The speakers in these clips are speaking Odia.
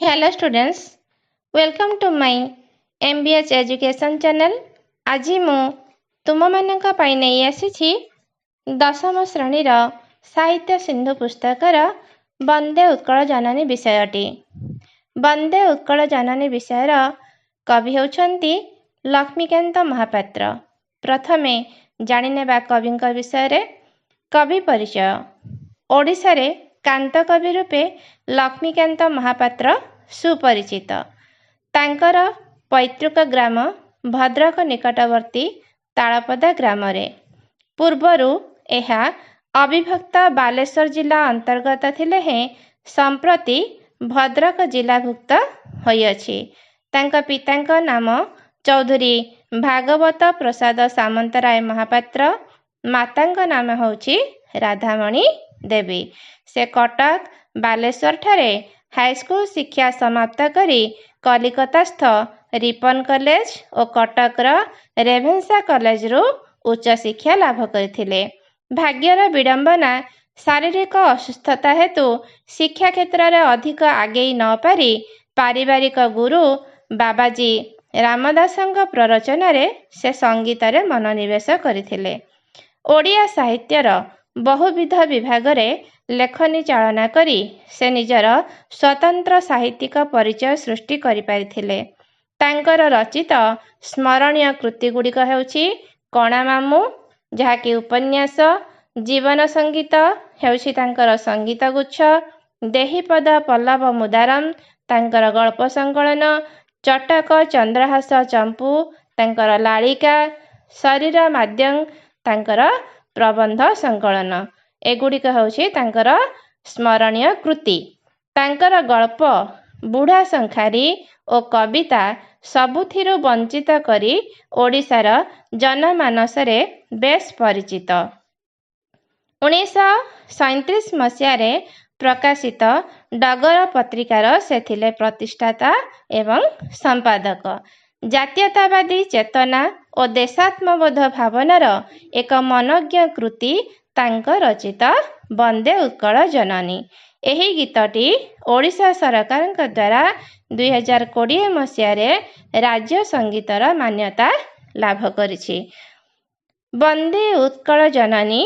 Hello students, welcome to my MBH education channel. ଆଜି ମୁଁ ତୁମମାନଙ୍କ ପାଇଁ ନେଇ ଆସିଛି ଦଶମ ଶ୍ରେଣୀର ସାହିତ୍ୟ ସିନ୍ଧୁ ପୁସ୍ତକର ବନ୍ଦେ ଉତ୍କଳ ଜନନୀ ବିଷୟଟି। ବନ୍ଦେ ଉତ୍କଳ ଜନନୀ ବିଷୟର କବି ହେଉଛନ୍ତି ଲକ୍ଷ୍ମୀକାନ୍ତ ମହାପାତ୍ର। ପ୍ରଥମେ ଜାଣିନେବା କବିଙ୍କ ବିଷୟରେ। କବି ପରିଚୟ। ଓଡ଼ିଶାରେ କାନ୍ତ କବି ରୂପେ ଲକ୍ଷ୍ମୀକାନ୍ତ ମହାପାତ୍ର ସୁପରିଚିତ। ତାଙ୍କର ପୈତୃକ ଗ୍ରାମ ଭଦ୍ରକ ନିକଟବର୍ତ୍ତୀ ତାଳପଦା ଗ୍ରାମରେ। ପୂର୍ବରୁ ଏହା ଅବିଭକ୍ତ ବାଲେଶ୍ୱର ଜିଲ୍ଲା ଅନ୍ତର୍ଗତ ଥିଲେ ହେଁ ସମ୍ପ୍ରତି ଭଦ୍ରକ ଜିଲ୍ଲାଭୁକ୍ତ ହୋଇଅଛି। ତାଙ୍କ ପିତାଙ୍କ ନାମ ଚୌଧୁରୀ ଭାଗବତ ପ୍ରସାଦ ସାମନ୍ତରାୟ ମହାପାତ୍ର। ମାତାଙ୍କ ନାମ ହେଉଛି ରାଧାମଣୀ ଦେବୀ। ସେ କଟକ, ବାଲେଶ୍ୱରଠାରେ ହାଇସ୍କୁଲ ଶିକ୍ଷା ସମାପ୍ତ କରି କଲିକତାସ୍ଥ ରିପନ କଲେଜ ଓ କଟକର ରେଭେନ୍ସା କଲେଜରୁ ଉଚ୍ଚଶିକ୍ଷା ଲାଭ କରିଥିଲେ। ଭାଗ୍ୟର ବିଡ଼ମ୍ବନା ଶାରୀରିକ ଅସୁସ୍ଥତା ହେତୁ ଶିକ୍ଷା କ୍ଷେତ୍ରରେ ଅଧିକ ଆଗେଇ ନ ପାରି ପାରିବାରିକ ଗୁରୁ ବାବାଜୀ ରାମଦାସଙ୍କ ପ୍ରରୋଚନାରେ ସେ ସଙ୍ଗୀତରେ ମନୋନିବେଶ କରିଥିଲେ। ଓଡ଼ିଆ ସାହିତ୍ୟର ବହୁବିଧ ବିଭାଗରେ ଲେଖନୀ ଚାଳନା କରି ସେ ନିଜର ସ୍ୱତନ୍ତ୍ର ସାହିତ୍ୟିକ ପରିଚୟ ସୃଷ୍ଟି କରିପାରିଥିଲେ। ତାଙ୍କର ରଚିତ ସ୍ମରଣୀୟ କୃତିଗୁଡ଼ିକ ହେଉଛି କଣା ମାମୁଁ, ଯାହାକି ଉପନ୍ୟାସ, ଜୀବନ ସଙ୍ଗୀତ ହେଉଛି ତାଙ୍କର ସଙ୍ଗୀତ ଗୁଚ୍ଛ, ଦେହୀପଦ ପଲ୍ଲବ ମୁଦାରମ୍ ତାଙ୍କର ଗଳ୍ପ ସଂକଳନ, ଚଟକ ଚନ୍ଦ୍ରହାସ ଚମ୍ପୁ ତାଙ୍କର ଲାଳିକା, ଶରୀର ମାଦ୍ୟଂ ତାଙ୍କର ପ୍ରବନ୍ଧ ସଂକଳନ। ଏଗୁଡ଼ିକ ହେଉଛି ତାଙ୍କର ସ୍ମରଣୀୟ କୃତି। ତାଙ୍କର ଗଳ୍ପ, ବୁଢ଼ା ଶଙ୍ଖାରୀ ଓ କବିତା ସବୁଥିରୁ ବଞ୍ଚିତ କରି ଓଡ଼ିଶାର ଜନମାନସରେ ବେଶ୍ ପରିଚିତ। 1937 ମସିହାରେ ପ୍ରକାଶିତ ଡଗର ପତ୍ରିକାର ସେ ଥିଲେ ପ୍ରତିଷ୍ଠାତା ଏବଂ ସମ୍ପାଦକ। ଜାତୀୟତାବାଦୀ ଚେତନା ଓ ଦେଶାତ୍ମବୋଧ ଭାବନାର ଏକ ମନୋଜ୍ଞ କୃତି ତାଙ୍କ ରଚିତ ବନ୍ଦେ ଉତ୍କଳ ଜନନୀ। ଏହି ଗୀତଟି ଓଡ଼ିଶା ସରକାରଙ୍କ ଦ୍ୱାରା 2020 ମସିହାରେ ରାଜ୍ୟ ସଙ୍ଗୀତର ମାନ୍ୟତା ଲାଭ କରିଛି। ବନ୍ଦେ ଉତ୍କଳ ଜନନୀ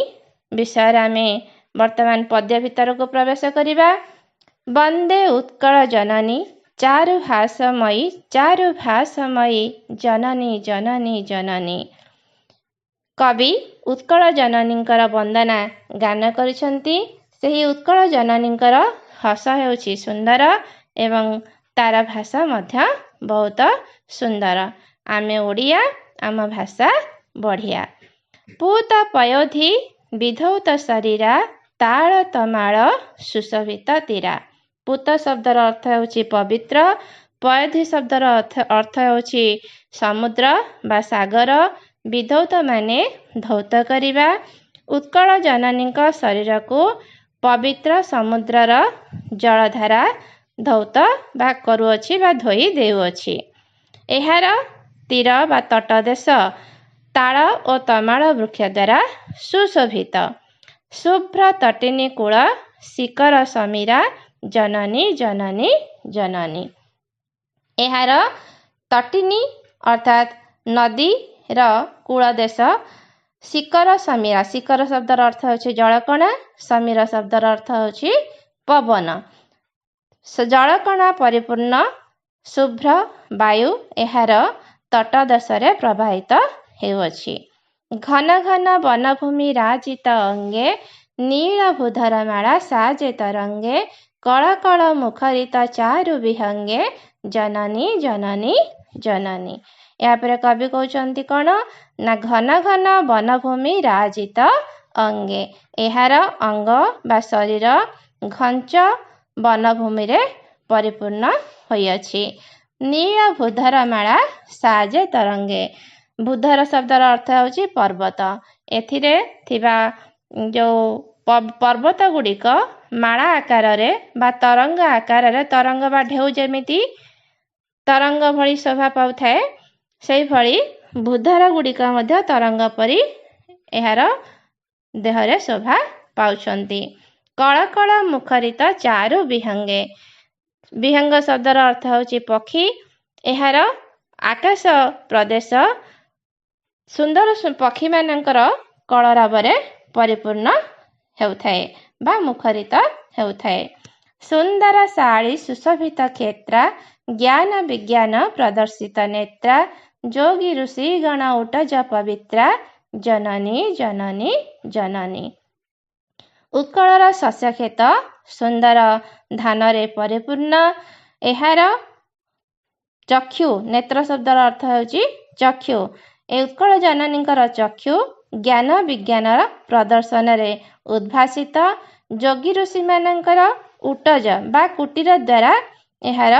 ବିଷୟରେ ଆମେ ବର୍ତ୍ତମାନ ପଦ୍ୟ ଭିତରକୁ ପ୍ରବେଶ କରିବା। ବନ୍ଦେ ଉତ୍କଳ ଜନନୀ ଚାରୁଭାଷମୟୀ ଚାରୁଭାଷମୟୀ ଜନନୀ ଜନନୀ ଜନନୀ। କବି ଉତ୍କଳ ଜନନୀଙ୍କର ବନ୍ଦନା ଗାନ କରିଛନ୍ତି। ସେହି ଉତ୍କଳ ଜନନୀଙ୍କର ହସ ହେଉଛି ସୁନ୍ଦର ଏବଂ ତାର ଭାଷା ମଧ୍ୟ ବହୁତ ସୁନ୍ଦର। ଆମେ ଓଡ଼ିଆ, ଆମ ଭାଷା ବଢ଼ିଆ। ପୂତ ପୟୋଧି ବିଧୌତ ଶରୀରା ତାଳ ତମାଳ ସୁଶୋଭିତ ତୀରା। ପୂତ ଶବ୍ଦର ଅର୍ଥ ହେଉଛି ପବିତ୍ର। ପୟୋଧି ଶବ୍ଦର ଅର୍ଥ ହେଉଛି ସମୁଦ୍ର ବା ସାଗର। ବିଧୌତ ମାନେ ଧୌତ କରିବା। ଉତ୍କଳ ଜନନୀଙ୍କ ଶରୀରକୁ ପବିତ୍ର ସମୁଦ୍ରର ଜଳଧାରା ଧୌତ ବା କରୁଅଛି ବା ଧୋଇ ଦେଉଅଛି। ଏହାର ତୀର ବା ତଟଦେଶ ତାଳ ଓ ତମାଳ ବୃକ୍ଷ ଦ୍ୱାରା ସୁଶୋଭିତ। ଶୁଭ୍ର ତଟିନୀ କୂଳ ଶିକର ସମୀରା ଜନନୀ ଜନନୀ ଜନନୀ। ଏହାର ତଟିନୀ ଅର୍ଥାତ୍ ନଦୀର କୂଳଦେଶ। ଶିକର ସମୀରା, ଶିକର ଶବ୍ଦର ଅର୍ଥ ହେଉଛି ଜଳକଣା, ସମୀର ଶବ୍ଦର ଅର୍ଥ ହେଉଛି ପବନ। ଜଳକଣା ପରିପୂର୍ଣ୍ଣ ଶୁଭ୍ର ବାୟୁ ଏହାର ତଟଦେଶରେ ପ୍ରବାହିତ ହେଉଅଛି। ଘନ ଘନ ବନଭୂମି ରାଜିତ ଅଙ୍ଗେ ନୀଳଭୂଧର ମାଳା ସାଜେ ତରଙ୍ଗେ କଳ କଳ ମୁଖରିତ ଚାରୁ ବିହଙ୍ଗେ ଜନନୀ ଜନନୀ ଜନନୀ। ଏହାପରେ କବି କହୁଛନ୍ତି କ'ଣ ନା ଘନ ଘନ ବନଭୂମି ରାଜିତ ଅଙ୍ଗେ। ଏହାର ଅଙ୍ଗ ବା ଶରୀର ଘଞ୍ଚ ବନଭୂମିରେ ପରିପୂର୍ଣ୍ଣ ହୋଇଅଛି। ନୀଳଭୂଧର ମାଳା ସାଜେ ତରଙ୍ଗେ। ଭୂଧର ଶବ୍ଦର ଅର୍ଥ ହେଉଛି ପର୍ବତ। ଏଥିରେ ଥିବା ଯେଉଁ ପର୍ବତ ଗୁଡ଼ିକ ମାଳା ଆକାରରେ ବା ତରଙ୍ଗ ଆକାରରେ, ତରଙ୍ଗ ବା ଢେଉ ଯେମିତି ତରଙ୍ଗ ଭଳି ଶୋଭା ପାଉଥାଏ, ସେହିଭଳି ଭୂଧର ଗୁଡ଼ିକ ମଧ୍ୟ ତରଙ୍ଗ ପରି ଏହାର ଦେହରେ ଶୋଭା ପାଉଛନ୍ତି। କଳ କଳ ମୁଖରିତ ଚାରୁ ବିହଙ୍ଗେ। विहंग शब्दर अर्थ होची पक्षी। एहार आकाश प्रदेश सुंदर पक्षी मानकर कलरवरे परिपूर्ण हेउथाए बा मुखरित हेउथाए। सुंदर शाड़ी सुशोभित क्षेत्रा ज्ञान विज्ञान प्रदर्शित नेत्रा जोगी ऋषि गण उटज पवित्रा जननी जननी जननी। उत्कलर शस्य क्षेत सुंदर धानरे परिपूर्ण। एहार चक्षु नेत्र शब्दर अर्थ होची चक्षु। ए उत्कल जननींकर चक्षु ज्ञान विज्ञान प्रदर्शन रे उद्भासित। जोगी ऋषि मानकर उटज बा कुटीर द्वारा एहार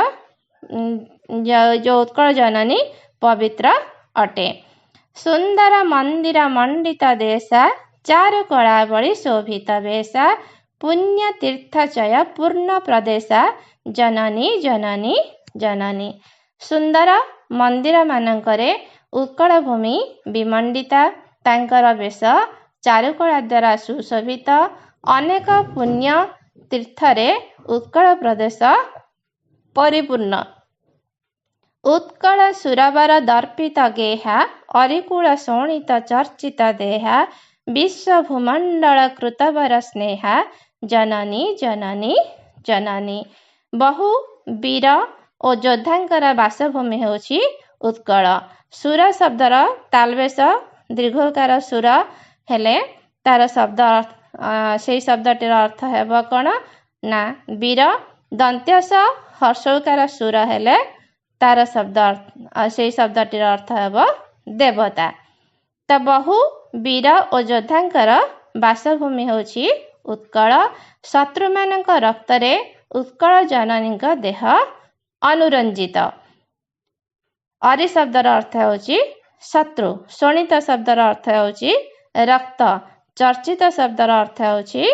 जो उत्कल जननी पवित्र अटे। सुंदर मंदिर मंडित देशा चारु कलावली शोभित वेशा पुण्य तीर्थचय पूर्ण प्रदेशा जननी जननी जननी। सुंदर मंदिर मानकरे उत्कल भूमि विमंडिता तांकर वेश चारुकला द्वारा सुशोभित। अनेक पुण्य तीर्थरे उत्कल प्रदेश परिपूर्ण। उत्कल सुरवर दर्पित गेहा अरिकुल शोणित चर्चित देहा विश्व भूमंडल कृतवर स्नेहा जननी जननी जननी। बहु वीर और योद्धांकर बासभूमि होची उत्कल। सुर शब्दर तालवेश दीर्घकार सुर हेले तार शब्द से शब्दटीर अर्थ हेब कौन ना वीर। दंत्यस हर्षकार सुर हेले तार शब्द से शब्दटीर अर्थ हेब देवता। तो बहु वीर और योद्धांकर बासभूमि होची उत्कल। शत्रु मानक रक्तरे उत्कल जननी देह अनुरंजित। अरि शब्दर अर्थ होची शत्रु। शोणित शब्दर अर्थ होची रक्त। चर्चित शब्दर अर्थ होची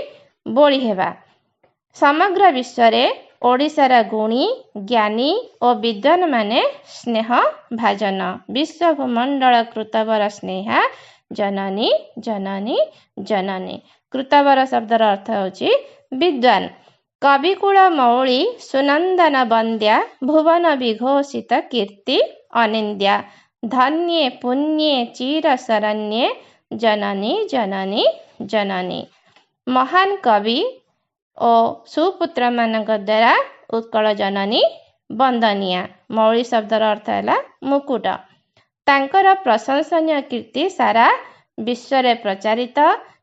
बोली हेबा। समग्र विश्व ओडिशार गुणी ज्ञानी और विद्वान माने स्नेह भाजन। विश्व भूमंडल कृतवर स्नेहा जननी जननी जननी। कृतवर शब्दर अर्थ होची विद्वान। कविकुल मौली सुनंदन बंद्या भुवन विघोषित कीर्ति अनिंद्या धन्ये पुण्ये चिर शरण्ये जननी जननी जननी। महान कवि और सुपुत्र मानक द्वारा उत्कल जननी वंदनिया। मौली शब्दर अर्थ है मुकुट। तांकर प्रशंसनीय कीर्ति सारा विश्व प्रचारित।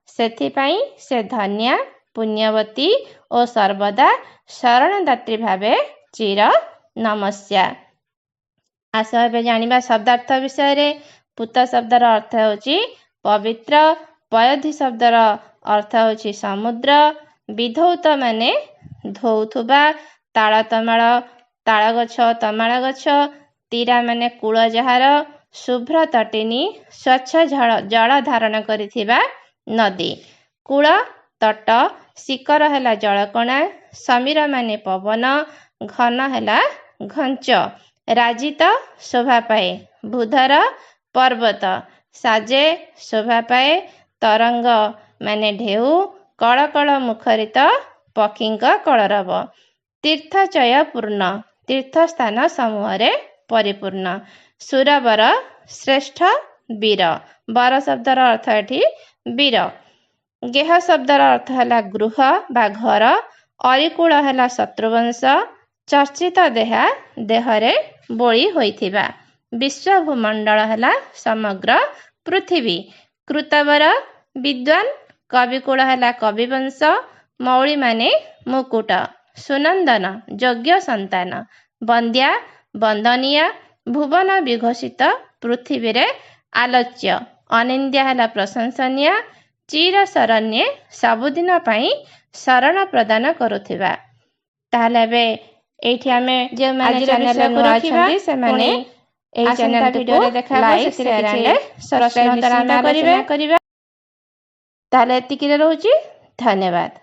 सेथिपाई से धन्या पुण्यवती और सर्वदा शरणदात्री भावे चिर नमस्या। आस ए जानिबा शब्दार्थ विषय रे। पूत शब्दर अर्थ होची पवित्र। पयोधि शब्दर अर्थ होची समुद्र। विधौत माने धौथुबा। ताଳ तमाଳ ताଳ गछ तमाଳ गछ। तीरा माने कूल जହାର। शुभ्र तटिनी स्वच्छ जल धारण करिथिबा नदी। कूल तट शिखर हैला जलकणा। समीर माने पवन। घन हैला घंच। राजित शोभा पाए। भूधर पर्वत। साजे शोभा पाए। तरंग माने ढेउ। कलकल मुखरित पक्षींक कलरव। तीर्थचय पूर्ण तीर्थ स्थान समूह परिपूर्ण। सुरवर श्रेष्ठ वीर। वर शब्दर अर्थ एठी वीर। गेह शब्दर अर्थ है गृह बा घर। अरिकुल है शत्रुवंश। चर्चित देहा देहरे बोली होइथिबा। विश्व भूमंडल है समग्र पृथ्वी। कृतवर विद्वान। कविकुल है कविवंश। मौली माने मुकुट। सुनंदन यज्ञ संतान। बंद्या वंदनिया। भुवन विघोषित पृथ्वी रे आलोच्य। अनिंद्या है प्रशंसनीय। चिर शरण्ये सबुदिन पाई शरण प्रदान करुथिबा। ताहले बे एठी आमे जे माने चैनल को रखिबा से माने ए चैनल वीडियो रे देखाबो सेतिरे किछि सब्सक्राइब करिबा। ताहले एतिकिरे रहूची। धन्यवाद।